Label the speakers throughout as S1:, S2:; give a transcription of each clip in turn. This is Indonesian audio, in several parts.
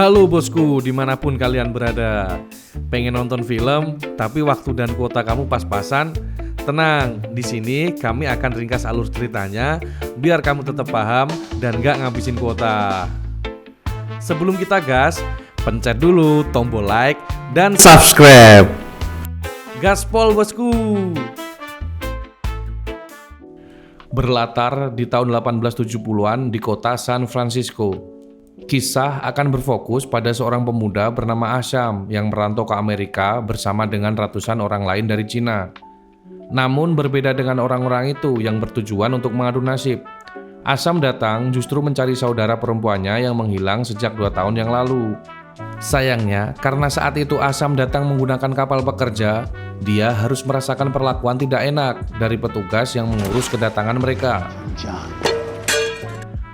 S1: Halo bosku, dimanapun kalian berada. Pengen nonton film, tapi waktu dan kuota kamu pas-pasan? Tenang, di sini kami akan ringkas alur ceritanya, biar kamu tetap paham dan gak ngabisin kuota. Sebelum kita gas, pencet dulu tombol like dan subscribe. Gaspol bosku. Berlatar di tahun 1870-an di kota San Francisco. Kisah akan berfokus pada seorang pemuda bernama Asham yang merantau ke Amerika bersama dengan ratusan orang lain dari Cina. Namun berbeda dengan orang-orang itu yang bertujuan untuk mengadu nasib. Asham datang justru mencari saudara perempuannya yang menghilang sejak 2 tahun yang lalu. Sayangnya, karena saat itu Asham datang menggunakan kapal pekerja, dia harus merasakan perlakuan tidak enak dari petugas yang mengurus kedatangan mereka.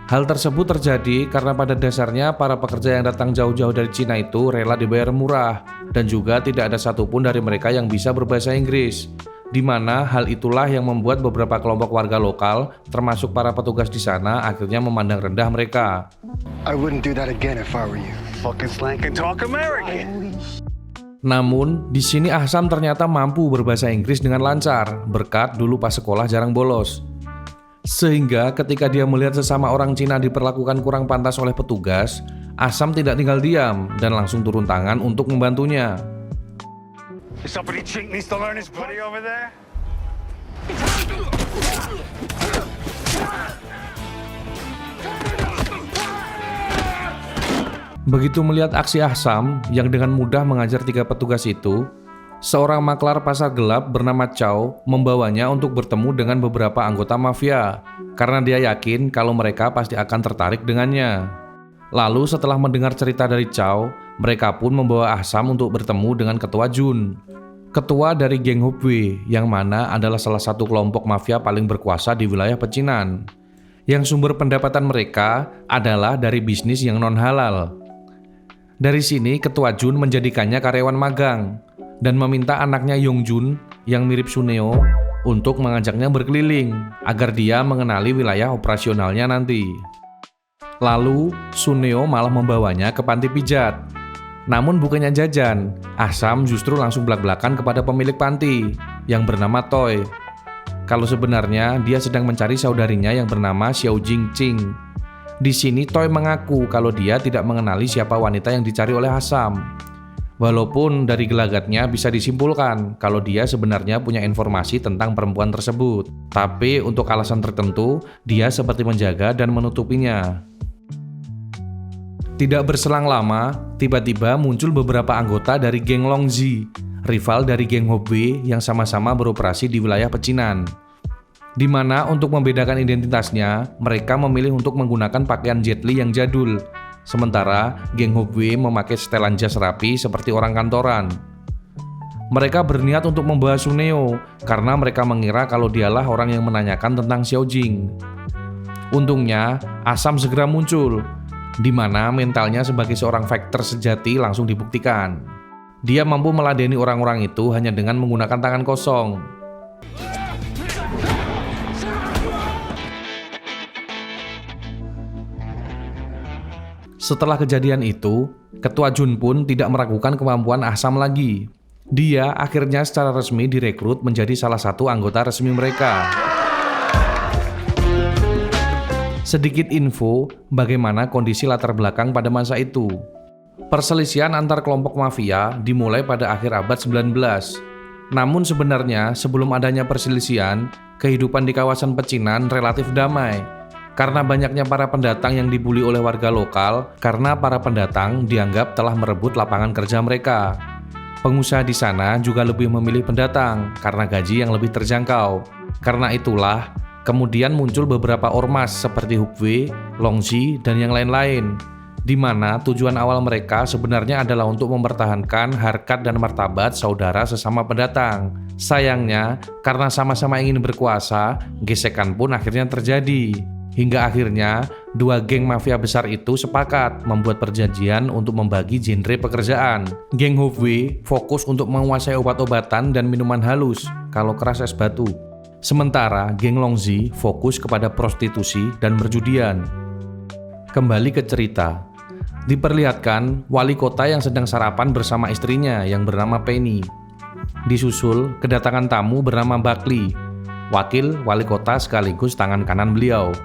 S1: Hal tersebut terjadi karena pada dasarnya para pekerja yang datang jauh-jauh dari Cina itu rela dibayar murah dan juga tidak ada satupun dari mereka yang bisa berbahasa Inggris. Di mana hal itulah yang membuat beberapa kelompok warga lokal, termasuk para petugas di sana, akhirnya memandang rendah mereka.
S2: I wouldn't do that again if I were you. Fucking slang and talk American.
S1: Namun, di sini Asham ternyata mampu berbahasa Inggris dengan lancar, berkat dulu pas sekolah jarang bolos. Sehingga ketika dia melihat sesama orang Cina diperlakukan kurang pantas oleh petugas, Asham tidak tinggal diam dan langsung turun tangan untuk membantunya.
S2: Somebody chink needs to learn his buddy over there.
S1: Begitu melihat aksi Asham yang dengan mudah mengajar 3 petugas itu, seorang maklar pasar gelap bernama Chow membawanya untuk bertemu dengan beberapa anggota mafia karena dia yakin kalau mereka pasti akan tertarik dengannya. Lalu setelah mendengar cerita dari Chow, mereka pun membawa Asham untuk bertemu dengan Ketua Jun, ketua dari geng Hubwei, yang mana adalah salah satu kelompok mafia paling berkuasa di wilayah pecinan, yang sumber pendapatan mereka adalah dari bisnis yang non-halal. Dari sini Ketua Jun menjadikannya karyawan magang dan meminta anaknya Yongjun yang mirip Suneo untuk mengajaknya berkeliling agar dia mengenali wilayah operasionalnya nanti. Lalu Suneo malah membawanya ke panti pijat. Namun bukannya jajan, Asham justru langsung blak-blakan kepada pemilik panti yang bernama Toy. Kalau sebenarnya dia sedang mencari saudarinya yang bernama Xiao Jingqing. Di sini Toy mengaku kalau dia tidak mengenali siapa wanita yang dicari oleh Asham. Walaupun dari gelagatnya bisa disimpulkan kalau dia sebenarnya punya informasi tentang perempuan tersebut. Tapi untuk alasan tertentu, dia seperti menjaga dan menutupinya. Tidak berselang lama, tiba-tiba muncul beberapa anggota dari geng Longzi, rival dari geng Hubwei yang sama-sama beroperasi di wilayah pecinan. Di mana untuk membedakan identitasnya, mereka memilih untuk menggunakan pakaian Jet Li yang jadul. Sementara geng Hubwei memakai setelan jas rapi seperti orang kantoran. Mereka berniat untuk membawa Suneo karena mereka mengira kalau dialah orang yang menanyakan tentang Xiao Jing. Untungnya, Asham segera muncul, di mana mentalnya sebagai seorang fighter sejati langsung dibuktikan. Dia mampu meladeni orang-orang itu hanya dengan menggunakan tangan kosong. Setelah kejadian itu, Ketua Jun pun tidak meragukan kemampuan Asham lagi. Dia akhirnya secara resmi direkrut menjadi salah satu anggota resmi mereka. Sedikit info bagaimana kondisi latar belakang pada masa itu. Perselisihan antar kelompok mafia dimulai pada akhir abad 19. Namun sebenarnya sebelum adanya perselisihan, kehidupan di kawasan pecinan relatif damai. Karena banyaknya para pendatang yang dibuli oleh warga lokal karena para pendatang dianggap telah merebut lapangan kerja mereka. Pengusaha di sana juga lebih memilih pendatang karena gaji yang lebih terjangkau. Karena itulah, kemudian muncul beberapa ormas seperti Hubwei, Longzi, dan yang lain-lain, di mana tujuan awal mereka sebenarnya adalah untuk mempertahankan harkat dan martabat saudara sesama pendatang. Sayangnya, karena sama-sama ingin berkuasa, gesekan pun akhirnya terjadi. Hingga akhirnya, 2 geng mafia besar itu sepakat membuat perjanjian untuk membagi genre pekerjaan. Geng Hubwei fokus untuk menguasai obat-obatan dan minuman halus, kalau keras es batu. Sementara geng Longzi fokus kepada prostitusi dan perjudian. Kembali ke cerita. Diperlihatkan wali kota yang sedang sarapan bersama istrinya yang bernama Penny. Disusul kedatangan tamu bernama Buckley, wakil wali kota sekaligus tangan kanan beliau.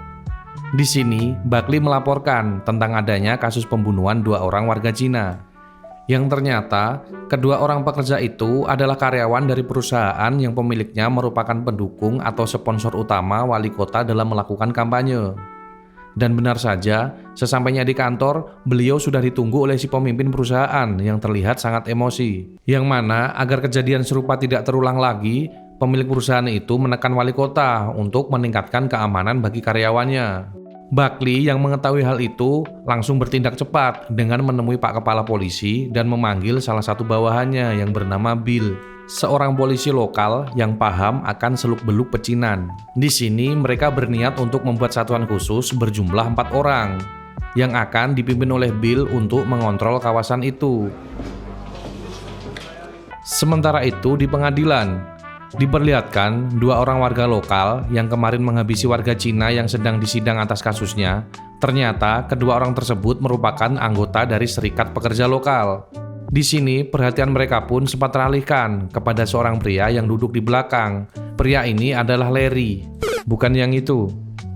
S1: Di sini, Buckley melaporkan tentang adanya kasus pembunuhan 2 orang warga Cina. Yang ternyata, kedua orang pekerja itu adalah karyawan dari perusahaan yang pemiliknya merupakan pendukung atau sponsor utama wali kota dalam melakukan kampanye. Dan benar saja, sesampainya di kantor, beliau sudah ditunggu oleh si pemimpin perusahaan yang terlihat sangat emosi. Yang mana, agar kejadian serupa tidak terulang lagi, pemilik perusahaan itu menekan wali kota untuk meningkatkan keamanan bagi karyawannya. Buckley yang mengetahui hal itu langsung bertindak cepat dengan menemui Pak Kepala Polisi dan memanggil salah satu bawahannya yang bernama Bill, seorang polisi lokal yang paham akan seluk-beluk pecinan. Di sini mereka berniat untuk membuat satuan khusus berjumlah 4 orang yang akan dipimpin oleh Bill untuk mengontrol kawasan itu. Sementara itu di pengadilan, diperlihatkan 2 orang warga lokal yang kemarin menghabisi warga Cina yang sedang disidang atas kasusnya. Ternyata kedua orang tersebut merupakan anggota dari serikat pekerja lokal. Di sini perhatian mereka pun sempat teralihkan kepada seorang pria yang duduk di belakang. Pria ini adalah Larry, bukan yang itu,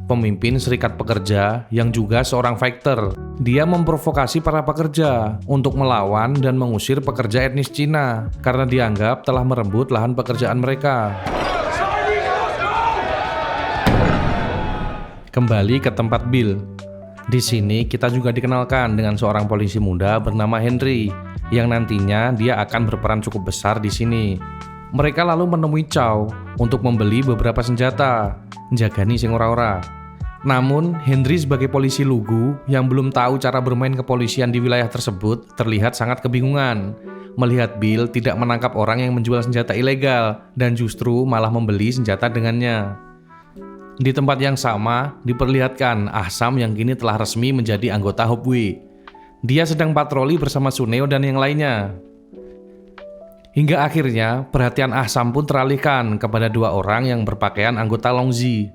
S1: pemimpin serikat pekerja yang juga seorang fighter. Dia memprovokasi para pekerja untuk melawan dan mengusir pekerja etnis Cina karena dianggap telah merebut lahan pekerjaan mereka. Kembali ke tempat Bill. Di sini kita juga dikenalkan dengan seorang polisi muda bernama Henry yang nantinya dia akan berperan cukup besar di sini. Mereka lalu menemui Chow untuk membeli beberapa senjata. Jagani sing ora-ora. Namun, Henry sebagai polisi lugu yang belum tahu cara bermain kepolisian di wilayah tersebut terlihat sangat kebingungan melihat Bill tidak menangkap orang yang menjual senjata ilegal dan justru malah membeli senjata dengannya. Di tempat yang sama, diperlihatkan Ahsam yang kini telah resmi menjadi anggota Hopwe. Dia sedang patroli bersama Suneo dan yang lainnya. Hingga akhirnya, perhatian Ahsam pun teralihkan kepada 2 orang yang berpakaian anggota Longzi.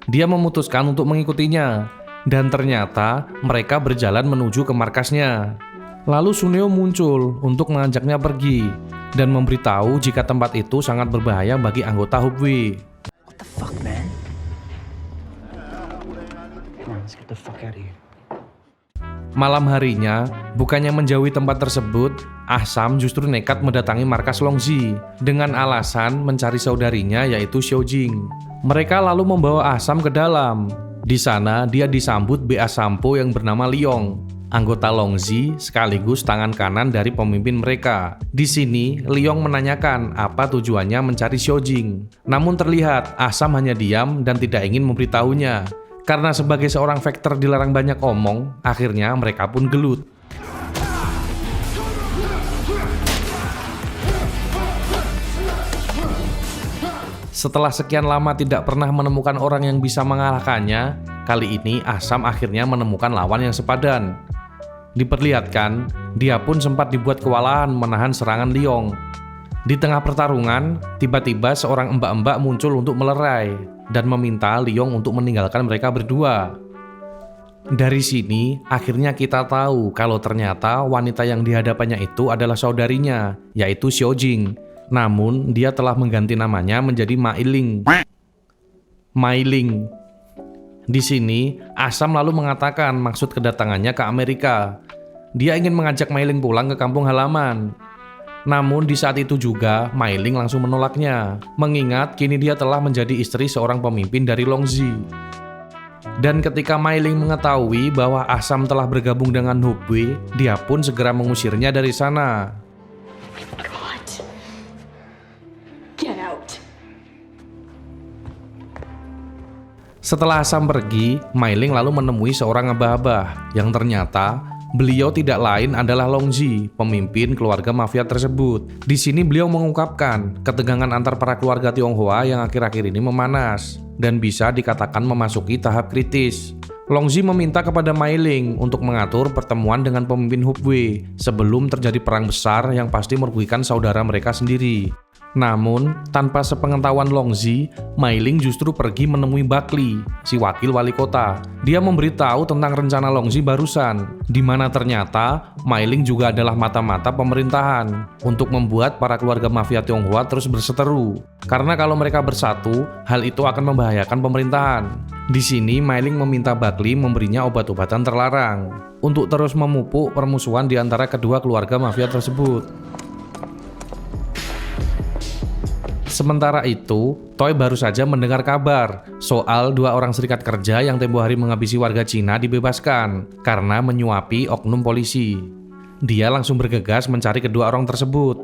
S1: Dia memutuskan untuk mengikutinya, dan ternyata mereka berjalan menuju ke markasnya. Lalu Suneo muncul untuk mengajaknya pergi, dan memberitahu jika tempat itu sangat berbahaya bagi anggota Hopwe.
S2: What the fuck, man? Come on, let's get the fuck out of here.
S1: Malam harinya, bukannya menjauhi tempat tersebut, Ahsam justru nekat mendatangi markas Longzi dengan alasan mencari saudarinya yaitu Xiaojing. Mereka lalu membawa Ahsam ke dalam. Di sana dia disambut BA Sampo yang bernama Liong, anggota Longzi sekaligus tangan kanan dari pemimpin mereka. Di sini Liong menanyakan apa tujuannya mencari Xiaojing. Namun terlihat Ahsam hanya diam dan tidak ingin memberitahunya. Karena sebagai seorang fighter dilarang banyak omong, akhirnya mereka pun gelut. Setelah sekian lama tidak pernah menemukan orang yang bisa mengalahkannya, kali ini Ahsam akhirnya menemukan lawan yang sepadan. Diperlihatkan, dia pun sempat dibuat kewalahan menahan serangan Liong. Di tengah pertarungan, tiba-tiba seorang mbak-mbak muncul untuk melerai dan meminta Liong untuk meninggalkan mereka berdua. Dari sini, akhirnya kita tahu kalau ternyata wanita yang dihadapannya itu adalah saudarinya, yaitu Xiaojing. Namun, dia telah mengganti namanya menjadi Mailing. Mailing. Di sini, Ahsam lalu mengatakan maksud kedatangannya ke Amerika. Dia ingin mengajak Mailing pulang ke kampung halaman. Namun di saat itu juga, Mailing langsung menolaknya, mengingat kini dia telah menjadi istri seorang pemimpin dari Longzi. Dan ketika Mailing mengetahui bahwa Ahsam telah bergabung dengan Hopwe, dia pun segera mengusirnya dari sana. Setelah Ahsam pergi, Mailing lalu menemui seorang abah-abah yang ternyata beliau tidak lain adalah Longzi, pemimpin keluarga mafia tersebut. Di sini beliau mengungkapkan ketegangan antar para keluarga Tionghoa yang akhir-akhir ini memanas dan bisa dikatakan memasuki tahap kritis. Longzi meminta kepada Mailing untuk mengatur pertemuan dengan pemimpin Hopwe sebelum terjadi perang besar yang pasti merugikan saudara mereka sendiri. Namun, tanpa sepengetahuan Longzi, Mailing justru pergi menemui Buckley, si wakil wali kota. Dia memberitahu tentang rencana Longzi barusan, di mana ternyata Mailing juga adalah mata-mata pemerintahan untuk membuat para keluarga mafia Tionghoa terus berseteru. Karena kalau mereka bersatu, hal itu akan membahayakan pemerintahan. Di sini, Mailing meminta Buckley memberinya obat-obatan terlarang untuk terus memupuk permusuhan di antara kedua keluarga mafia tersebut. Sementara itu, Toy baru saja mendengar kabar soal 2 orang serikat kerja yang tempo hari menghabisi warga Cina dibebaskan karena menyuapi oknum polisi. Dia langsung bergegas mencari kedua orang tersebut.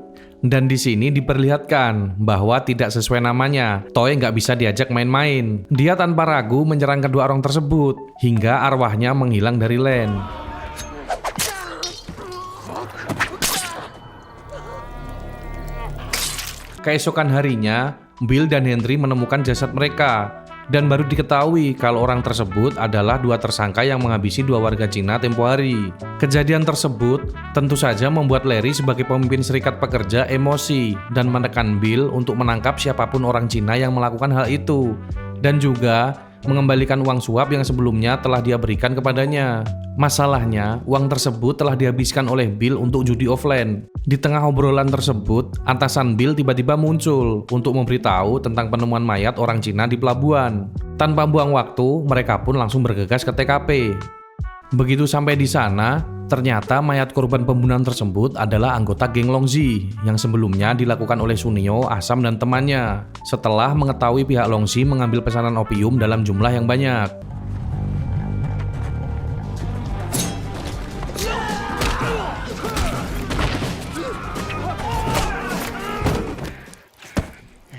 S1: Dan di sini diperlihatkan bahwa tidak sesuai namanya, Toy nggak bisa diajak main-main. Dia tanpa ragu menyerang kedua orang tersebut hingga arwahnya menghilang dari Len. Keesokan harinya, Bill dan Henry menemukan jasad mereka dan baru diketahui kalau orang tersebut adalah 2 tersangka yang menghabisi 2 warga Cina tempo hari. Kejadian tersebut tentu saja membuat Larry sebagai pemimpin serikat pekerja emosi dan menekan Bill untuk menangkap siapapun orang Cina yang melakukan hal itu dan juga mengembalikan uang suap yang sebelumnya telah dia berikan kepadanya. Masalahnya, uang tersebut telah dihabiskan oleh Bill untuk judi offline. Di tengah obrolan tersebut, atasan Bill tiba-tiba muncul untuk memberitahu tentang penemuan mayat orang Cina di pelabuhan. Tanpa buang waktu, mereka pun langsung bergegas ke TKP. Begitu sampai di sana, ternyata mayat korban pembunuhan tersebut adalah anggota geng Longzi yang sebelumnya dilakukan oleh Sunio, Ahsam, dan temannya setelah mengetahui pihak Longzi mengambil pesanan opium dalam jumlah yang banyak.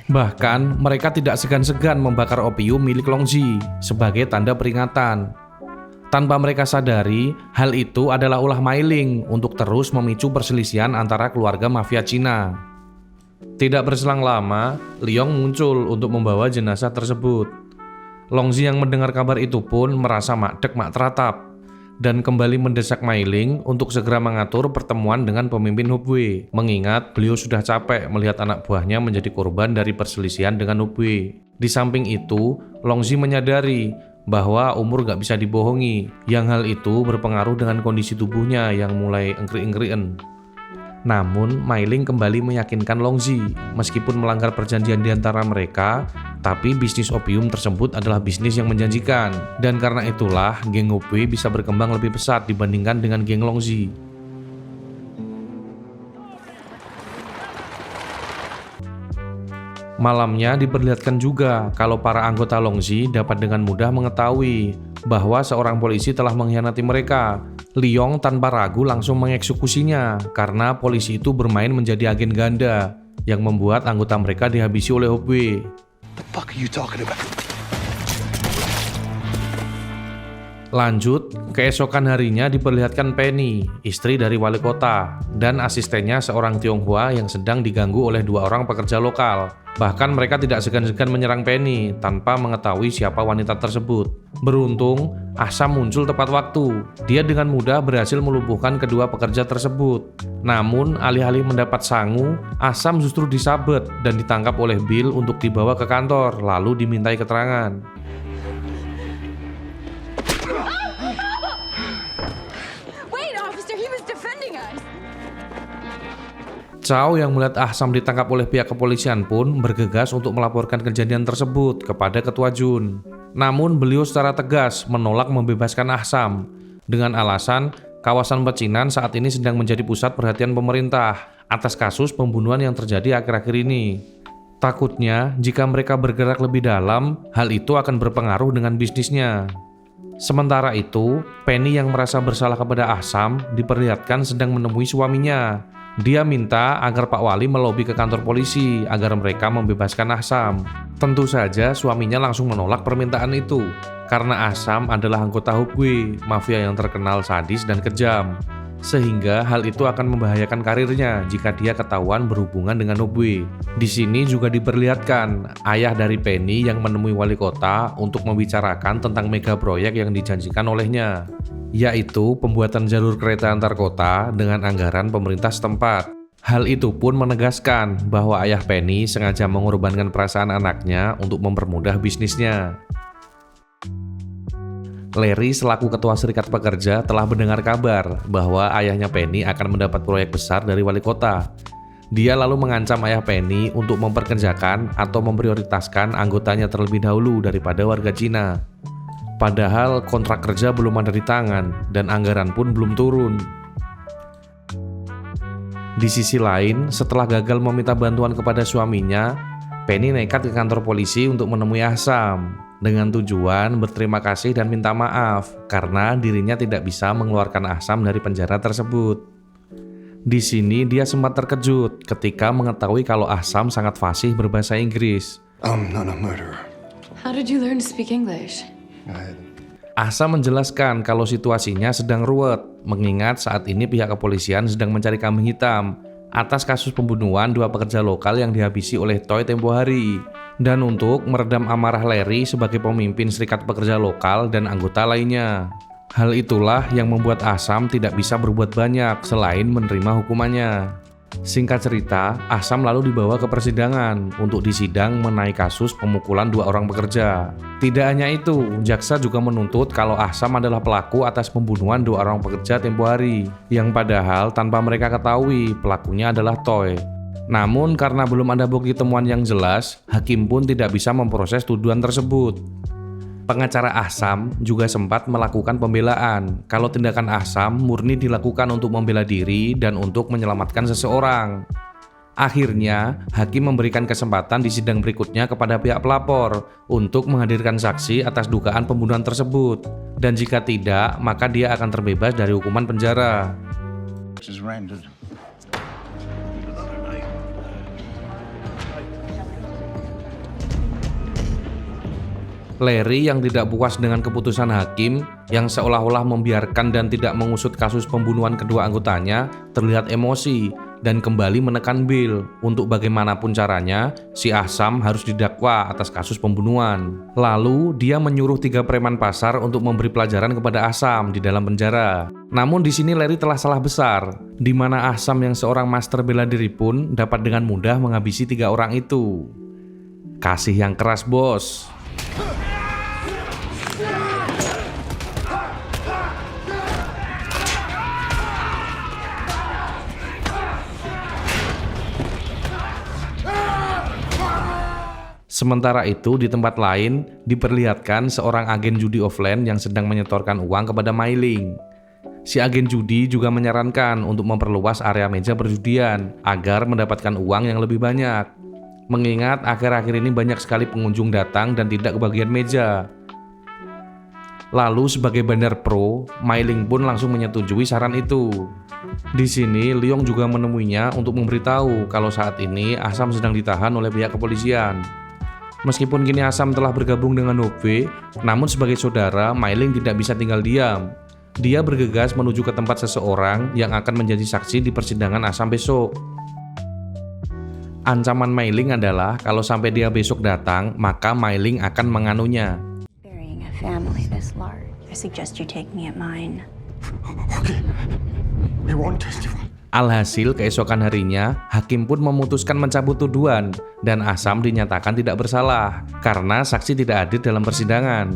S1: Bahkan, mereka tidak segan-segan membakar opium milik Longzi sebagai tanda peringatan. Tanpa mereka sadari, hal itu adalah ulah Mailing untuk terus memicu perselisihan antara keluarga mafia Cina. Tidak berselang lama, Leong muncul untuk membawa jenazah tersebut. Longzi yang mendengar kabar itu pun merasa makdek mak teratap dan kembali mendesak Mailing untuk segera mengatur pertemuan dengan pemimpin Hubei, mengingat beliau sudah capek melihat anak buahnya menjadi korban dari perselisihan dengan Hubei. Di samping itu, Longzi menyadari bahwa umur gak bisa dibohongi, yang hal itu berpengaruh dengan kondisi tubuhnya yang mulai engkri-engkrien. Namun, Mailing kembali meyakinkan Longzi, meskipun melanggar perjanjian di antara mereka, tapi bisnis opium tersebut adalah bisnis yang menjanjikan, dan karena itulah geng Hubei bisa berkembang lebih pesat dibandingkan dengan geng Longzi. Malamnya diperlihatkan juga kalau para anggota Longzi dapat dengan mudah mengetahui bahwa seorang polisi telah mengkhianati mereka. Leong tanpa ragu langsung mengeksekusinya karena polisi itu bermain menjadi agen ganda yang membuat anggota mereka dihabisi oleh Hubei.
S2: The fuck are you talking about?
S1: Lanjut, keesokan harinya diperlihatkan Penny, istri dari wali kota, dan asistennya seorang Tionghoa yang sedang diganggu oleh 2 orang pekerja lokal. Bahkan mereka tidak segan-segan menyerang Penny tanpa mengetahui siapa wanita tersebut. Beruntung, Ahsam muncul tepat waktu. Dia dengan mudah berhasil melumpuhkan kedua pekerja tersebut. Namun, alih-alih mendapat sangu, Ahsam justru disabet dan ditangkap oleh Bill untuk dibawa ke kantor, lalu dimintai keterangan. Chow yang melihat Ahsam ditangkap oleh pihak kepolisian pun bergegas untuk melaporkan kejadian tersebut kepada Ketua Jun. Namun beliau secara tegas menolak membebaskan Ahsam dengan alasan kawasan pecinan saat ini sedang menjadi pusat perhatian pemerintah atas kasus pembunuhan yang terjadi akhir-akhir ini. Takutnya jika mereka bergerak lebih dalam, hal itu akan berpengaruh dengan bisnisnya. Sementara itu, Penny yang merasa bersalah kepada Ahsam diperlihatkan sedang menemui suaminya. Dia minta agar Pak Wali melobi ke kantor polisi agar mereka membebaskan Ahsam. Tentu saja suaminya langsung menolak permintaan itu karena Ahsam adalah anggota Hubei, mafia yang terkenal sadis dan kejam. Sehingga hal itu akan membahayakan karirnya jika dia ketahuan berhubungan dengan Hubei. Di sini juga diperlihatkan ayah dari Penny yang menemui wali kota untuk membicarakan tentang mega proyek yang dijanjikan olehnya, yaitu pembuatan jalur kereta antar kota dengan anggaran pemerintah setempat. Hal itu pun menegaskan bahwa ayah Penny sengaja mengorbankan perasaan anaknya untuk mempermudah bisnisnya. Larry selaku ketua serikat pekerja telah mendengar kabar bahwa ayahnya Penny akan mendapat proyek besar dari wali kota. Dia lalu mengancam ayah Penny untuk memperkerjakan atau memprioritaskan anggotanya terlebih dahulu daripada warga Cina. Padahal kontrak kerja belum ada di tangan dan anggaran pun belum turun. Di sisi lain, setelah gagal meminta bantuan kepada suaminya, Penny nekat ke kantor polisi untuk menemui Ahsam dengan tujuan berterima kasih dan minta maaf karena dirinya tidak bisa mengeluarkan Ahsam dari penjara tersebut. Di sini dia sempat terkejut ketika mengetahui kalau Ahsam sangat fasih berbahasa Inggris.
S2: I'm not a murderer.
S3: How did you learn to speak English?
S1: Ahsam menjelaskan kalau situasinya sedang ruwet, mengingat saat ini pihak kepolisian sedang mencari kambing hitam atas kasus pembunuhan 2 pekerja lokal yang dihabisi oleh Toy tempo hari. Dan untuk meredam amarah Larry sebagai pemimpin serikat pekerja lokal dan anggota lainnya. Hal itulah yang membuat Ahsam tidak bisa berbuat banyak selain menerima hukumannya. Singkat cerita, Ahsam lalu dibawa ke persidangan untuk disidang mengenai kasus pemukulan 2 orang pekerja. Tidak hanya itu, jaksa juga menuntut kalau Ahsam adalah pelaku atas pembunuhan 2 orang pekerja tempo hari, yang padahal tanpa mereka ketahui pelakunya adalah Toy. Namun karena belum ada bukti temuan yang jelas, hakim pun tidak bisa memproses tuduhan tersebut. Pengacara Ahsam juga sempat melakukan pembelaan kalau tindakan Ahsam murni dilakukan untuk membela diri dan untuk menyelamatkan seseorang. Akhirnya, hakim memberikan kesempatan di sidang berikutnya kepada pihak pelapor untuk menghadirkan saksi atas dugaan pembunuhan tersebut. Dan jika tidak, maka dia akan terbebas dari hukuman penjara. Larry yang tidak puas dengan keputusan hakim yang seolah-olah membiarkan dan tidak mengusut kasus pembunuhan kedua anggotanya terlihat emosi dan kembali menekan Bill untuk bagaimanapun caranya si Ahsam harus didakwa atas kasus pembunuhan. Lalu dia menyuruh 3 preman pasar untuk memberi pelajaran kepada Ahsam di dalam penjara. Namun di sini Larry telah salah besar, di mana Ahsam yang seorang master bela diri pun dapat dengan mudah menghabisi 3 orang itu. Kasih yang keras, bos. Sementara itu, di tempat lain, diperlihatkan seorang agen judi offline yang sedang menyetorkan uang kepada Mei Ling. Si agen judi juga menyarankan untuk memperluas area meja perjudian agar mendapatkan uang yang lebih banyak. Mengingat akhir-akhir ini banyak sekali pengunjung datang dan tidak kebagian meja. Lalu sebagai bandar pro, Mei Ling pun langsung menyetujui saran itu. Di sini, Leong juga menemuinya untuk memberitahu kalau saat ini Ahsam sedang ditahan oleh pihak kepolisian. Meskipun kini Ahsam telah bergabung dengan Hope, namun sebagai saudara, Mei Ling tidak bisa tinggal diam. Dia bergegas menuju ke tempat seseorang yang akan menjadi saksi di persidangan Ahsam besok. Ancaman Mei Ling adalah kalau sampai dia besok datang, maka Mei Ling akan menganunya.
S4: Burying a family this large, I suggest you take me at mine.
S2: Okay. We won't testify.
S1: Alhasil keesokan harinya, hakim pun memutuskan mencabut tuduhan dan Ahsam dinyatakan tidak bersalah karena saksi tidak hadir dalam persidangan.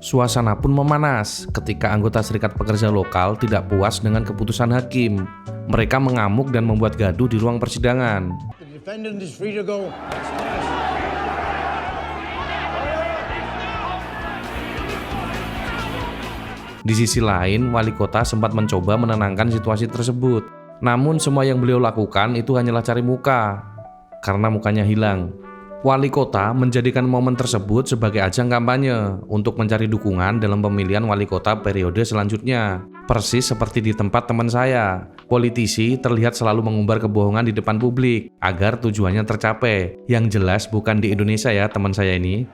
S1: Suasana pun memanas ketika anggota serikat pekerja lokal tidak puas dengan keputusan hakim. Mereka mengamuk dan membuat gaduh di ruang persidangan.
S5: The defendant is free to go.
S1: Di sisi lain, wali kota sempat mencoba menenangkan situasi tersebut. Namun semua yang beliau lakukan itu hanyalah cari muka, karena mukanya hilang. Wali kota menjadikan momen tersebut sebagai ajang kampanye untuk mencari dukungan dalam pemilihan wali kota periode selanjutnya. Persis seperti di tempat teman saya, politisi terlihat selalu mengumbar kebohongan di depan publik agar tujuannya tercapai. Yang jelas bukan di Indonesia ya teman saya ini.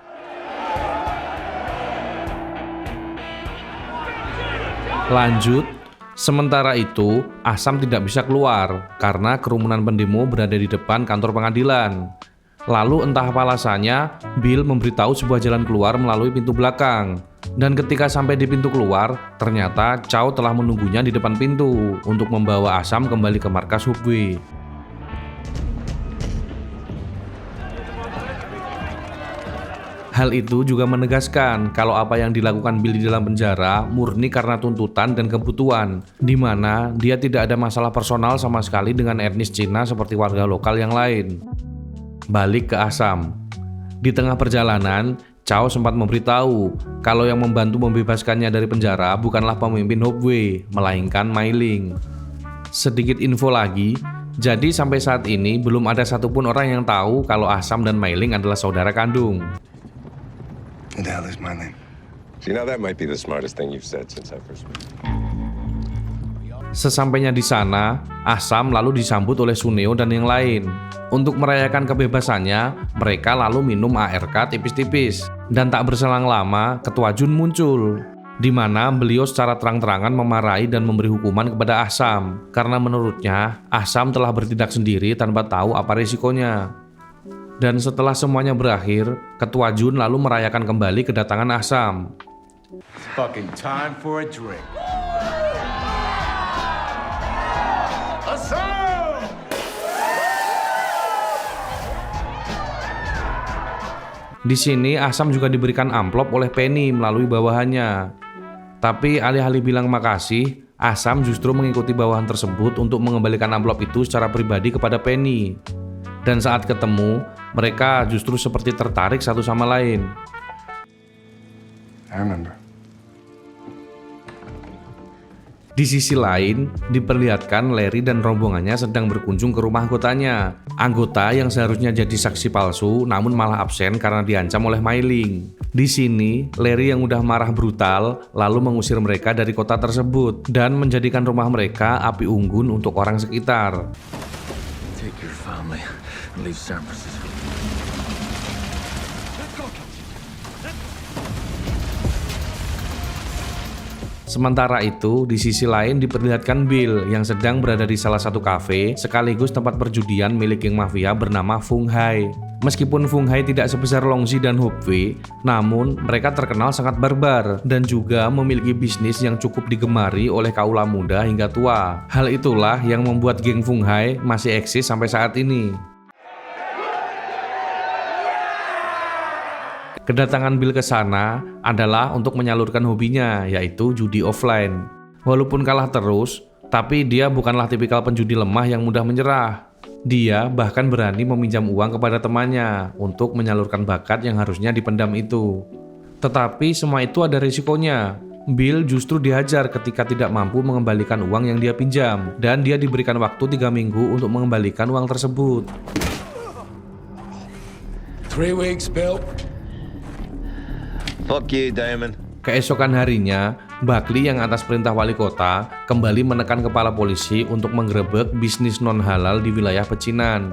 S1: Lanjut, sementara itu Ahsam tidak bisa keluar karena kerumunan pendemo berada di depan kantor pengadilan. Lalu entah apa alasannya, Bill memberitahu sebuah jalan keluar melalui pintu belakang. Dan ketika sampai di pintu keluar, ternyata Chow telah menunggunya di depan pintu untuk membawa Asam kembali ke markas Hubway. Hal itu juga menegaskan kalau apa yang dilakukan Bill di dalam penjara murni karena tuntutan dan kebutuhan, di mana dia tidak ada masalah personal sama sekali dengan etnis Cina seperti warga lokal yang lain. Balik ke Asam. Di tengah perjalanan, Chow sempat memberitahu kalau yang membantu membebaskannya dari penjara bukanlah pemimpin Hubway, melainkan Mai Ling. Sedikit info lagi, jadi sampai saat ini belum ada satupun orang yang tahu kalau Asam dan Mai Ling adalah saudara kandung.
S2: Who the hell is my name?
S6: You know, that might be the smartest thing you've said since I first met you.
S1: Sesampainya di sana, Asam lalu disambut oleh Suneo dan yang lain. Untuk merayakan kebebasannya, mereka lalu minum ARK tipis-tipis. Dan tak berselang lama, Ketua Jun muncul, di mana beliau secara terang-terangan memarahi dan memberi hukuman kepada Asam, karena menurutnya Asam telah bertindak sendiri tanpa tahu apa risikonya. Dan setelah semuanya berakhir, Ketua Jun lalu merayakan kembali kedatangan Asam.
S5: It's fucking time for a drink.
S1: Di sini Asam juga diberikan amplop oleh Penny melalui bawahannya. Tapi alih-alih bilang makasih, Asam justru mengikuti bawahan tersebut untuk mengembalikan amplop itu secara pribadi kepada Penny. Dan saat ketemu, mereka justru seperti tertarik satu sama lain.
S2: I remember.
S1: Di sisi lain, diperlihatkan Larry dan rombongannya sedang berkunjung ke rumah anggotanya. Anggota yang seharusnya jadi saksi palsu, namun malah absen karena diancam oleh Mai Ling. Di sini, Larry yang udah marah brutal, lalu mengusir mereka dari kota tersebut dan menjadikan rumah mereka api unggun untuk orang sekitar.
S5: Take your family and leave San Francisco.
S1: Sementara itu, di sisi lain diperlihatkan Bill yang sedang berada di salah satu kafe sekaligus tempat perjudian milik geng mafia bernama Fung Hai. Meskipun Fung Hai tidak sebesar Longzi dan Hubway, namun mereka terkenal sangat barbar dan juga memiliki bisnis yang cukup digemari oleh kaula muda hingga tua. Hal itulah yang membuat geng Fung Hai masih eksis sampai saat ini. Kedatangan Bill ke sana adalah untuk menyalurkan hobinya, yaitu judi offline. Walaupun kalah terus, tapi dia bukanlah tipikal penjudi lemah yang mudah menyerah. Dia bahkan berani meminjam uang kepada temannya untuk menyalurkan bakat yang harusnya dipendam itu. Tetapi semua itu ada risikonya. Bill justru dihajar ketika tidak mampu mengembalikan uang yang dia pinjam, dan dia diberikan waktu 3 minggu untuk mengembalikan uang tersebut.
S5: 3 weeks, Bill.
S6: Fuck you, Diamond.
S1: Keesokan harinya, Buckley yang atas perintah wali kota kembali menekan kepala polisi untuk menggerebek bisnis non-halal di wilayah pecinan.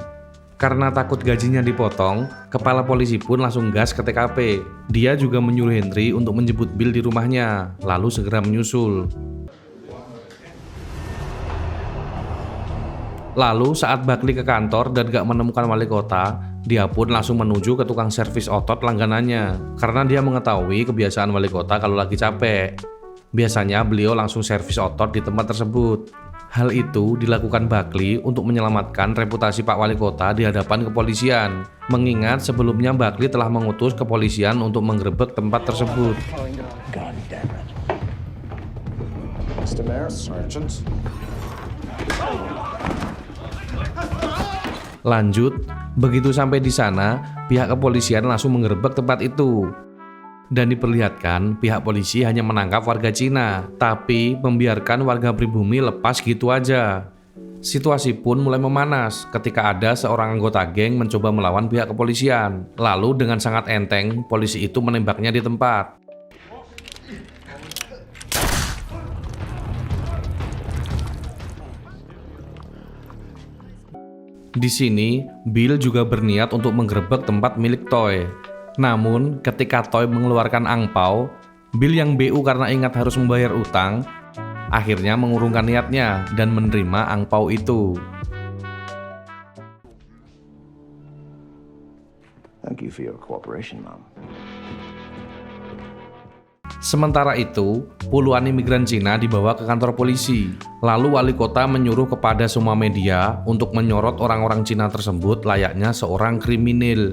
S1: Karena takut gajinya dipotong, kepala polisi pun langsung gas ke TKP. Dia juga menyuruh Henry untuk menjemput Bill di rumahnya, lalu segera menyusul. Lalu saat Buckley ke kantor dan gak menemukan wali kota, dia pun langsung menuju ke tukang servis otot langganannya karena dia mengetahui kebiasaan wali kota kalau lagi capek. Biasanya beliau langsung servis otot di tempat tersebut. Hal itu dilakukan Buckley untuk menyelamatkan reputasi Pak Wali Kota di hadapan kepolisian, mengingat sebelumnya Buckley telah mengutus kepolisian untuk menggerebek tempat tersebut.
S5: God damn it. Mr. Mayor, Sergeant.
S1: Lanjut, begitu sampai di sana, pihak kepolisian langsung menggerebek tempat itu. Dan diperlihatkan pihak polisi hanya menangkap warga Cina, tapi membiarkan warga pribumi lepas gitu aja. Situasi pun mulai memanas ketika ada seorang anggota geng mencoba melawan pihak kepolisian. Lalu dengan sangat enteng, polisi itu menembaknya di tempat. Di sini, Bill juga berniat untuk menggerebek tempat milik Toy. Namun, ketika Toy mengeluarkan angpau, Bill yang BU karena ingat harus membayar utang, akhirnya mengurungkan niatnya dan menerima angpau itu.
S5: Thank you for your cooperation, Mom.
S1: Sementara itu, puluhan imigran Cina dibawa ke kantor polisi. Lalu wali kota menyuruh kepada semua media untuk menyorot orang-orang Cina tersebut layaknya seorang kriminal.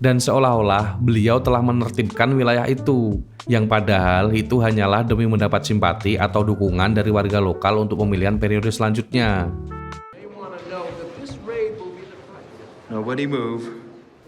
S1: Dan seolah-olah beliau telah menertibkan wilayah itu, yang padahal itu hanyalah demi mendapat simpati atau dukungan dari warga lokal untuk pemilihan periode selanjutnya.
S5: Nobody move.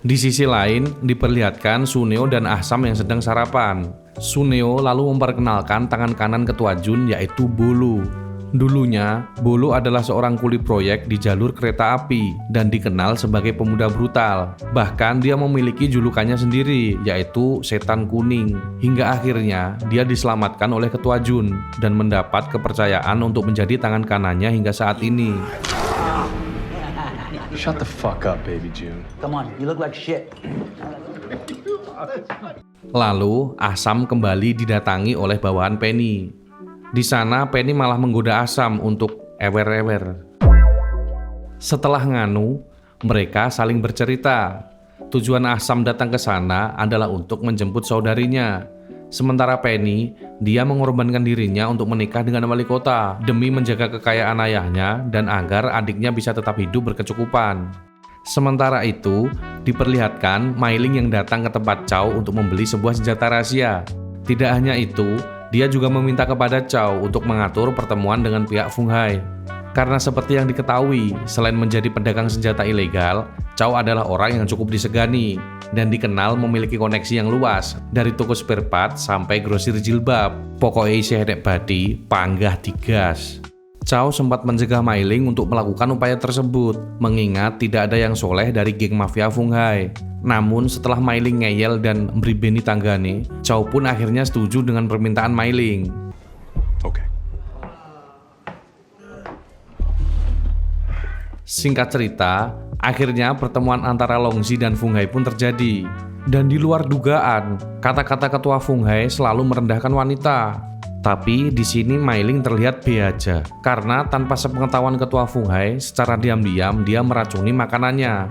S1: Di sisi lain, diperlihatkan Suneo dan Ahsam yang sedang sarapan. Suneo lalu memperkenalkan tangan kanan ketua Jun, yaitu Bolo. Dulunya, Bolo adalah seorang kuli proyek di jalur kereta api dan dikenal sebagai pemuda brutal. Bahkan dia memiliki julukannya sendiri, yaitu Setan Kuning. Hingga akhirnya, dia diselamatkan oleh ketua Jun dan mendapat kepercayaan untuk menjadi tangan kanannya hingga saat ini.
S2: Shut the fuck up, baby June.
S7: Come on, you look like shit.
S1: Lalu, Ahsam kembali didatangi oleh bawahan Penny. Di sana, Penny malah menggoda Ahsam untuk ewer-ewer. Setelah nganu, mereka saling bercerita. Tujuan Ahsam datang ke sana adalah untuk menjemput saudarinya. Sementara Penny, dia mengorbankan dirinya untuk menikah dengan wali kota demi menjaga kekayaan ayahnya dan agar adiknya bisa tetap hidup berkecukupan. Sementara itu, diperlihatkan Mailing yang datang ke tempat Chow untuk membeli sebuah senjata rahasia. Tidak hanya itu, dia juga meminta kepada Chow untuk mengatur pertemuan dengan pihak Fung Hai. Karena seperti yang diketahui, selain menjadi pedagang senjata ilegal, Chow adalah orang yang cukup disegani dan dikenal memiliki koneksi yang luas, dari toko spare part sampai grosir jilbab. Pokoknya isi hedek badi, panggah digas. Chow sempat mencegah Mailing untuk melakukan upaya tersebut, mengingat tidak ada yang soleh dari geng mafia Fung Hai. Namun setelah Mailing ngeyel dan meribeni tanggane, Chow pun akhirnya setuju dengan permintaan Mailing.
S2: Okay.
S1: Singkat cerita, akhirnya pertemuan antara Longzi dan Fung Hai pun terjadi. Dan di luar dugaan, kata-kata ketua Fung Hai selalu merendahkan wanita. Tapi di sini Mailing terlihat B aja, karena tanpa sepengetahuan ketua Fung Hai, secara diam-diam dia meracuni makanannya.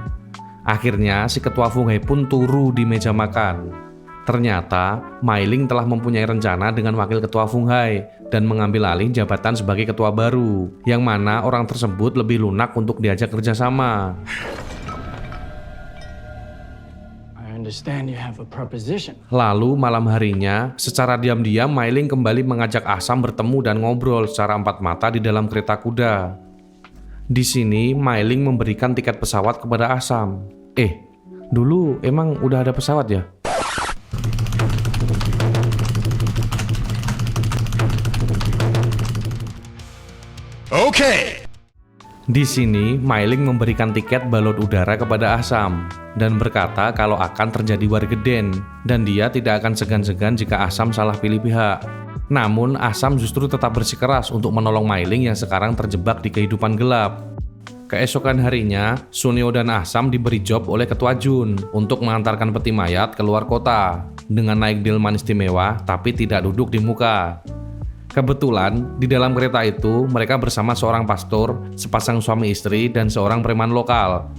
S1: Akhirnya si ketua Fung Hai pun turu di meja makan. Ternyata Mailing telah mempunyai rencana dengan wakil ketua Fung Hai dan mengambil alih jabatan sebagai ketua baru, yang mana orang tersebut lebih lunak untuk diajak kerjasama.
S7: Understand you have a proposition.
S1: Lalu malam harinya, secara diam-diam Mailing kembali mengajak Ahsam bertemu dan ngobrol secara empat mata di dalam kereta kuda. Di sini Mailing memberikan tiket pesawat kepada Ahsam. Dulu emang udah ada pesawat ya?
S2: Okay.
S1: Di sini, Mailing memberikan tiket balon udara kepada Ahsam dan berkata kalau akan terjadi war geden dan dia tidak akan segan-segan jika Ahsam salah pilih pihak. Namun, Ahsam justru tetap bersikeras untuk menolong Mailing yang sekarang terjebak di kehidupan gelap. Keesokan harinya, Suneo dan Ahsam diberi job oleh ketua Jun untuk mengantarkan peti mayat keluar kota dengan naik delman istimewa tapi tidak duduk di muka. Kebetulan, di dalam kereta itu, mereka bersama seorang pastor, sepasang suami istri, dan seorang preman lokal.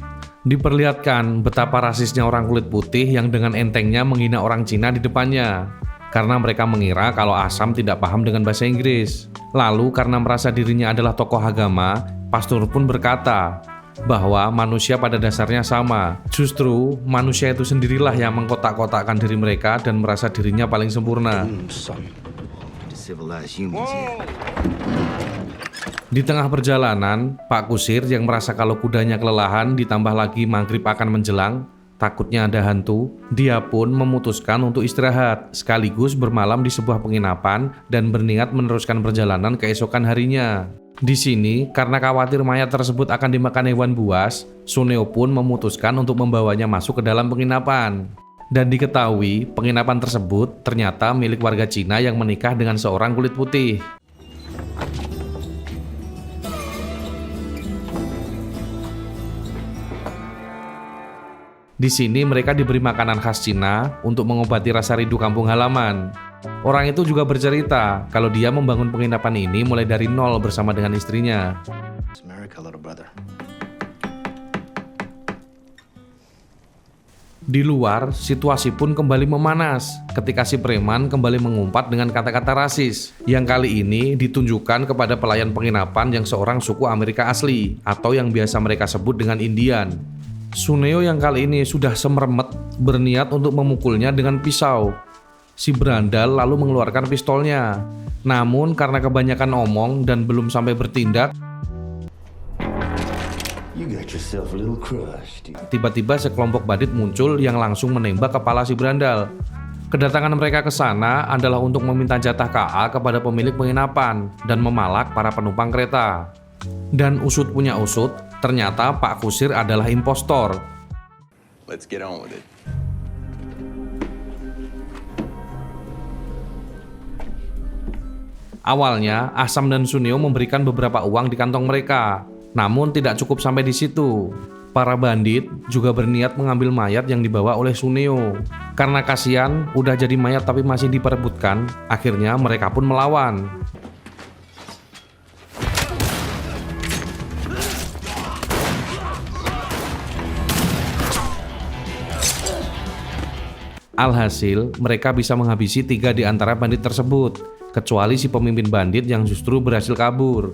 S1: Diperlihatkan betapa rasisnya orang kulit putih yang dengan entengnya menghina orang Cina di depannya. Karena mereka mengira kalau Ahsam tidak paham dengan bahasa Inggris. Lalu, karena merasa dirinya adalah tokoh agama, pastor pun berkata bahwa manusia pada dasarnya sama. Justru, manusia itu sendirilah yang mengkotak-kotakkan diri mereka dan merasa dirinya paling sempurna.
S5: Civilized humans here.
S1: Di tengah perjalanan, Pak Kusir yang merasa kalau kudanya kelelahan ditambah lagi maghrib akan menjelang, takutnya ada hantu, dia pun memutuskan untuk istirahat, sekaligus bermalam di sebuah penginapan dan berniat meneruskan perjalanan keesokan harinya. Di sini, karena khawatir mayat tersebut akan dimakan hewan buas, Suneo pun memutuskan untuk membawanya masuk ke dalam penginapan. Dan diketahui, penginapan tersebut ternyata milik warga Cina yang menikah dengan seorang kulit putih. Di sini mereka diberi makanan khas Cina untuk mengobati rasa rindu kampung halaman. Orang itu juga bercerita kalau dia membangun penginapan ini mulai dari nol bersama dengan istrinya.
S5: It's America, little brother.
S1: Di luar, situasi pun kembali memanas ketika si preman kembali mengumpat dengan kata-kata rasis yang kali ini ditunjukkan kepada pelayan penginapan yang seorang suku Amerika asli atau yang biasa mereka sebut dengan Indian. Suneo yang kali ini sudah semermet berniat untuk memukulnya dengan pisau. Si berandal lalu mengeluarkan pistolnya. Namun karena kebanyakan omong dan belum sampai bertindak, tiba-tiba sekelompok bandit muncul yang langsung menembak kepala si berandal. Kedatangan mereka ke sana adalah untuk meminta jatah KA kepada pemilik penginapan dan memalak para penumpang kereta. Dan usut punya usut, ternyata Pak Kusir adalah impostor.
S5: Let's get on with it.
S1: Awalnya, Ahsam dan Suneo memberikan beberapa uang di kantong mereka. Namun tidak cukup sampai di situ. Para bandit juga berniat mengambil mayat yang dibawa oleh Suneo. Karena kasihan, udah jadi mayat tapi masih diperebutkan, akhirnya mereka pun melawan. Alhasil, mereka bisa menghabisi 3 di antara bandit tersebut, kecuali si pemimpin bandit yang justru berhasil kabur.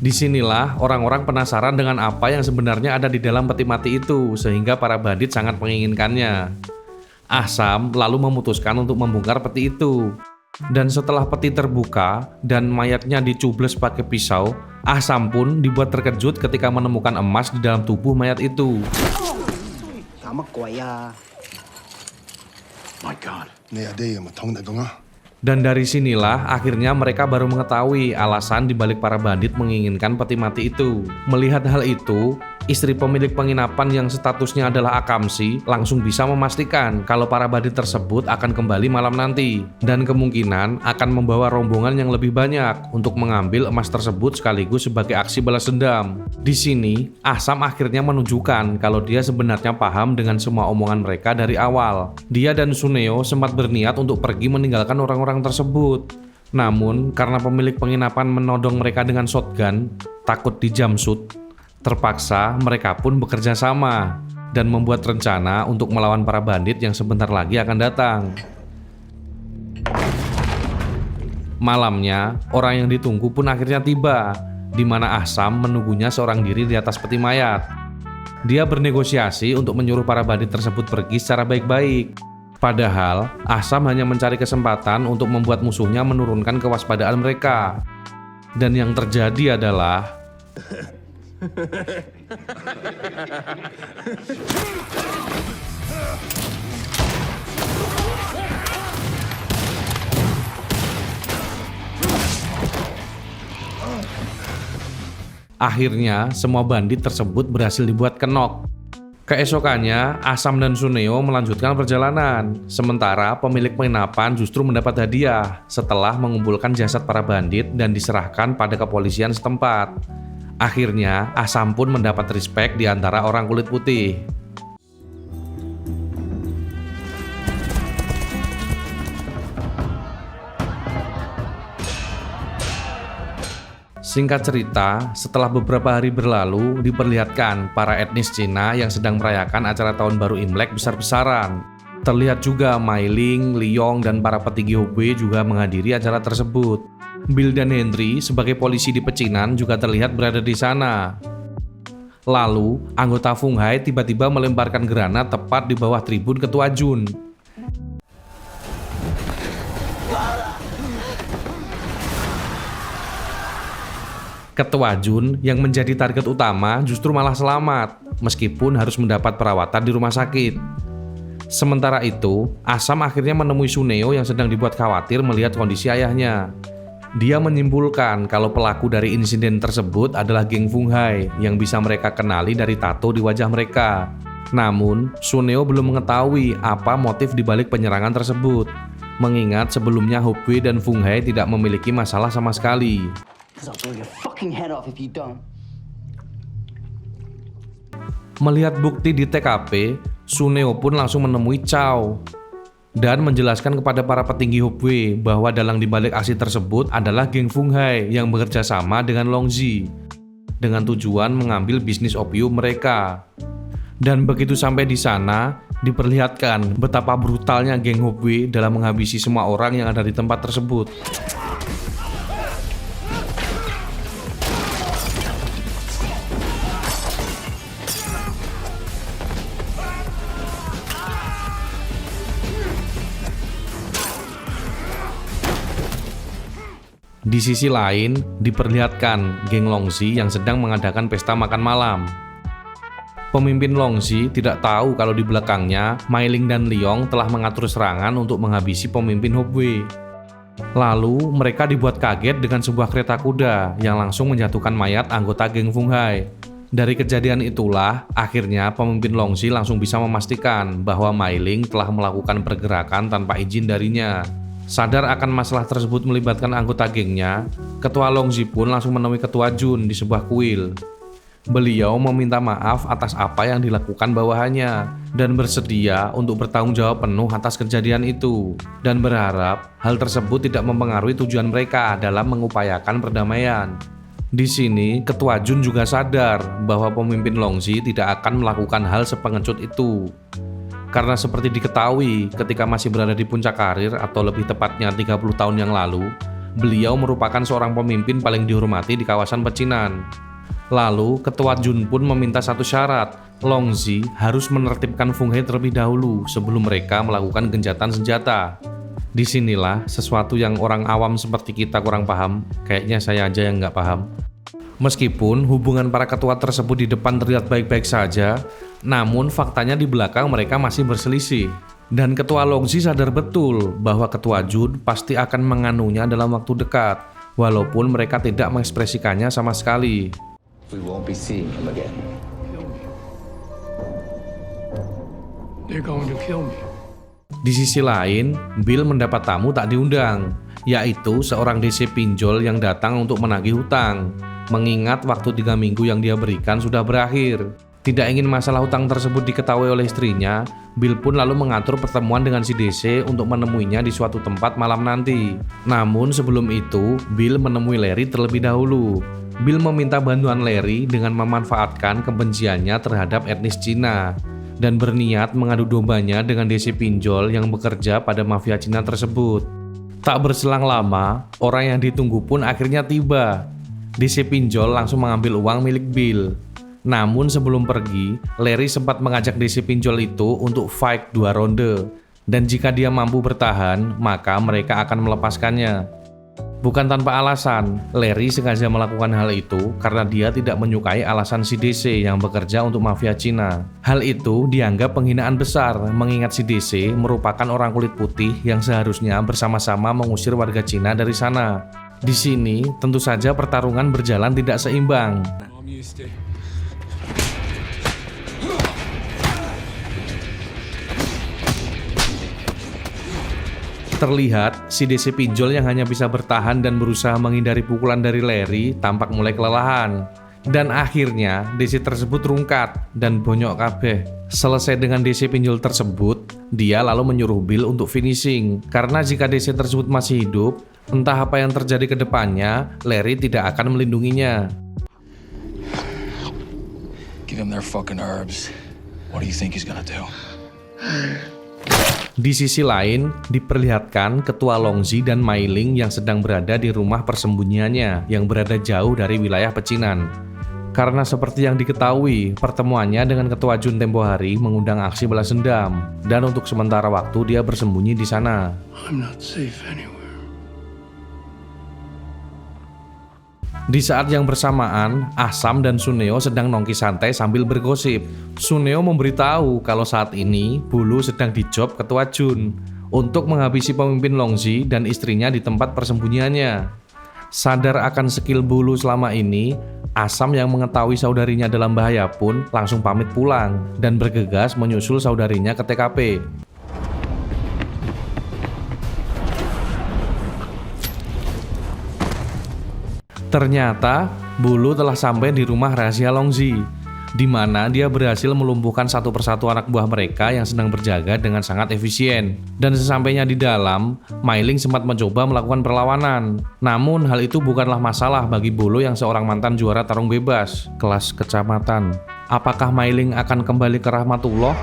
S1: Disinilah orang-orang penasaran dengan apa yang sebenarnya ada di dalam peti mati itu, sehingga para bandit sangat menginginkannya. Ahsam lalu memutuskan untuk membongkar peti itu. Dan setelah peti terbuka dan mayatnya dicubles pakai pisau, Ahsam pun dibuat terkejut ketika menemukan emas di dalam tubuh mayat itu.
S5: My God.
S1: Dan dari sinilah akhirnya mereka baru mengetahui alasan dibalik para bandit menginginkan peti mati itu. Melihat hal itu, istri pemilik penginapan yang statusnya adalah Akamsi langsung bisa memastikan kalau para bandit tersebut akan kembali malam nanti dan kemungkinan akan membawa rombongan yang lebih banyak untuk mengambil emas tersebut sekaligus sebagai aksi balas dendam. Di sini, Ahsam akhirnya menunjukkan kalau dia sebenarnya paham dengan semua omongan mereka dari awal. Dia dan Suneo sempat berniat untuk pergi meninggalkan orang-orang tersebut. Namun, karena pemilik penginapan menodong mereka dengan shotgun, takut dijamsut, terpaksa mereka pun bekerja sama dan membuat rencana untuk melawan para bandit yang sebentar lagi akan datang. Malamnya, orang yang ditunggu pun akhirnya tiba, di mana Ahsam menunggunya seorang diri di atas peti mayat. Dia bernegosiasi untuk menyuruh para bandit tersebut pergi secara baik-baik. Padahal, Ahsam hanya mencari kesempatan untuk membuat musuhnya menurunkan kewaspadaan mereka. Dan yang terjadi adalah akhirnya semua bandit tersebut berhasil dibuat kenok. Keesokannya, Ahsam dan Suneo melanjutkan perjalanan, sementara pemilik penginapan justru mendapat hadiah setelah mengumpulkan jasad para bandit dan diserahkan pada kepolisian setempat. Akhirnya, Ahsam pun mendapat respek di antara orang kulit putih. Singkat cerita, setelah beberapa hari berlalu, diperlihatkan para etnis Cina yang sedang merayakan acara tahun baru Imlek besar-besaran. Terlihat juga Mei Ling, Liong, dan para petinggi Hubei juga menghadiri acara tersebut. Bill dan Henry sebagai polisi di pecinan juga terlihat berada di sana. Lalu, anggota Fung Hai tiba-tiba melemparkan granat tepat di bawah tribun Ketua Jun. Ketua Jun yang menjadi target utama justru malah selamat, meskipun harus mendapat perawatan di rumah sakit. Sementara itu, Ahsam akhirnya menemui Suneo yang sedang dibuat khawatir melihat kondisi ayahnya. Dia menyimpulkan kalau pelaku dari insiden tersebut adalah geng Fung Hai yang bisa mereka kenali dari tato di wajah mereka. Namun, Suneo belum mengetahui apa motif dibalik penyerangan tersebut, mengingat sebelumnya Hubei dan Fung Hai tidak memiliki masalah sama sekali. Melihat bukti di TKP, Suneo pun langsung menemui Chow dan menjelaskan kepada para petinggi Hubei bahwa dalang dibalik aksi tersebut adalah geng Fung Hai yang bekerja sama dengan Long Zi dengan tujuan mengambil bisnis opium mereka. Dan begitu sampai di sana, diperlihatkan betapa brutalnya geng Hopeway dalam menghabisi semua orang yang ada di tempat tersebut. Di sisi lain, diperlihatkan geng Longxi yang sedang mengadakan pesta makan malam. Pemimpin Longxi tidak tahu kalau di belakangnya, Mai Ling dan Leong telah mengatur serangan untuk menghabisi pemimpin Hopeway. Lalu, mereka dibuat kaget dengan sebuah kereta kuda yang langsung menjatuhkan mayat anggota geng Fung Hai. Dari kejadian itulah, akhirnya pemimpin Longxi langsung bisa memastikan bahwa Mai Ling telah melakukan pergerakan tanpa izin darinya. Sadar akan masalah tersebut melibatkan anggota gengnya, Ketua Longxi pun langsung menemui Ketua Jun di sebuah kuil. Beliau meminta maaf atas apa yang dilakukan bawahannya dan bersedia untuk bertanggung jawab penuh atas kejadian itu, dan berharap hal tersebut tidak mempengaruhi tujuan mereka dalam mengupayakan perdamaian. Di sini, Ketua Jun juga sadar bahwa pemimpin Longxi tidak akan melakukan hal sepengecut itu. Karena seperti diketahui ketika masih berada di puncak karir atau lebih tepatnya 30 tahun yang lalu, beliau merupakan seorang pemimpin paling dihormati di kawasan pecinan. Lalu, Ketua Jun pun meminta satu syarat, Longxi harus menertibkan Fung Hai terlebih dahulu sebelum mereka melakukan gencatan senjata. Disinilah sesuatu yang orang awam seperti kita kurang paham, kayaknya saya aja yang nggak paham. Meskipun hubungan para ketua tersebut di depan terlihat baik-baik saja, namun faktanya di belakang mereka masih berselisih. Dan Ketua Longxi sadar betul bahwa Ketua Jun pasti akan menganunya dalam waktu dekat, walaupun mereka tidak mengekspresikannya sama sekali.
S5: We won't be seeing him again.
S7: They're going to kill me.
S1: Di sisi lain, Bill mendapat tamu tak diundang, yaitu seorang DC pinjol yang datang untuk menagih hutang. Mengingat waktu 3 minggu yang dia berikan sudah berakhir. Tidak ingin masalah hutang tersebut diketahui oleh istrinya, Bill pun lalu mengatur pertemuan dengan si DC untuk menemuinya di suatu tempat malam nanti. Namun sebelum itu, Bill menemui Larry terlebih dahulu. Bill meminta bantuan Larry dengan memanfaatkan kebenciannya terhadap etnis Cina dan berniat mengadu dombanya dengan DC pinjol yang bekerja pada mafia Cina tersebut. Tak berselang lama, orang yang ditunggu pun akhirnya tiba. DC pinjol langsung mengambil uang milik Bill. Namun sebelum pergi, Larry sempat mengajak DC pinjol itu untuk fight 2 ronde. Dan jika dia mampu bertahan, maka mereka akan melepaskannya. Bukan tanpa alasan, Larry sengaja melakukan hal itu karena dia tidak menyukai alasan si DC yang bekerja untuk mafia Cina. Hal itu dianggap penghinaan besar mengingat si DC merupakan orang kulit putih yang seharusnya bersama-sama mengusir warga Cina dari sana. Di sini, tentu saja pertarungan berjalan tidak seimbang. Terlihat, si DC pinjol yang hanya bisa bertahan dan berusaha menghindari pukulan dari Larry tampak mulai kelelahan. Dan akhirnya, DC tersebut rungkat dan bonyok kabeh. Selesai dengan DC pinjol tersebut, dia lalu menyuruh Bill untuk finishing. Karena jika DC tersebut masih hidup, entah apa yang terjadi ke depannya, Larry tidak akan melindunginya.
S5: Give him their fucking herbs. What do you think he's gonna do?
S1: Di sisi lain, diperlihatkan Ketua Longxi dan Mai Ling yang sedang berada di rumah persembunyiannya yang berada jauh dari wilayah pecinan. Karena seperti yang diketahui, pertemuannya dengan Ketua Jun tempo hari mengundang aksi balas dendam, dan untuk sementara waktu dia bersembunyi di sana.
S7: I'm not safe anywhere.
S1: Di saat yang bersamaan, Ahsam dan Suneo sedang nongki santai sambil bergosip. Suneo memberitahu kalau saat ini Bulu sedang dijob Ketua Jun untuk menghabisi pemimpin Longxi dan istrinya di tempat persembunyiannya. Sadar akan skill Bulu selama ini, Ahsam yang mengetahui saudarinya dalam bahaya pun langsung pamit pulang dan bergegas menyusul saudarinya ke TKP. Ternyata, Bulu telah sampai di rumah rahasia Longxi, di mana dia berhasil melumpuhkan satu persatu anak buah mereka yang sedang berjaga dengan sangat efisien. Dan sesampainya di dalam, Mai Ling sempat mencoba melakukan perlawanan. Namun, hal itu bukanlah masalah bagi Bulu yang seorang mantan juara tarung bebas, kelas kecamatan. Apakah Mailing akan kembali ke rahmatullah?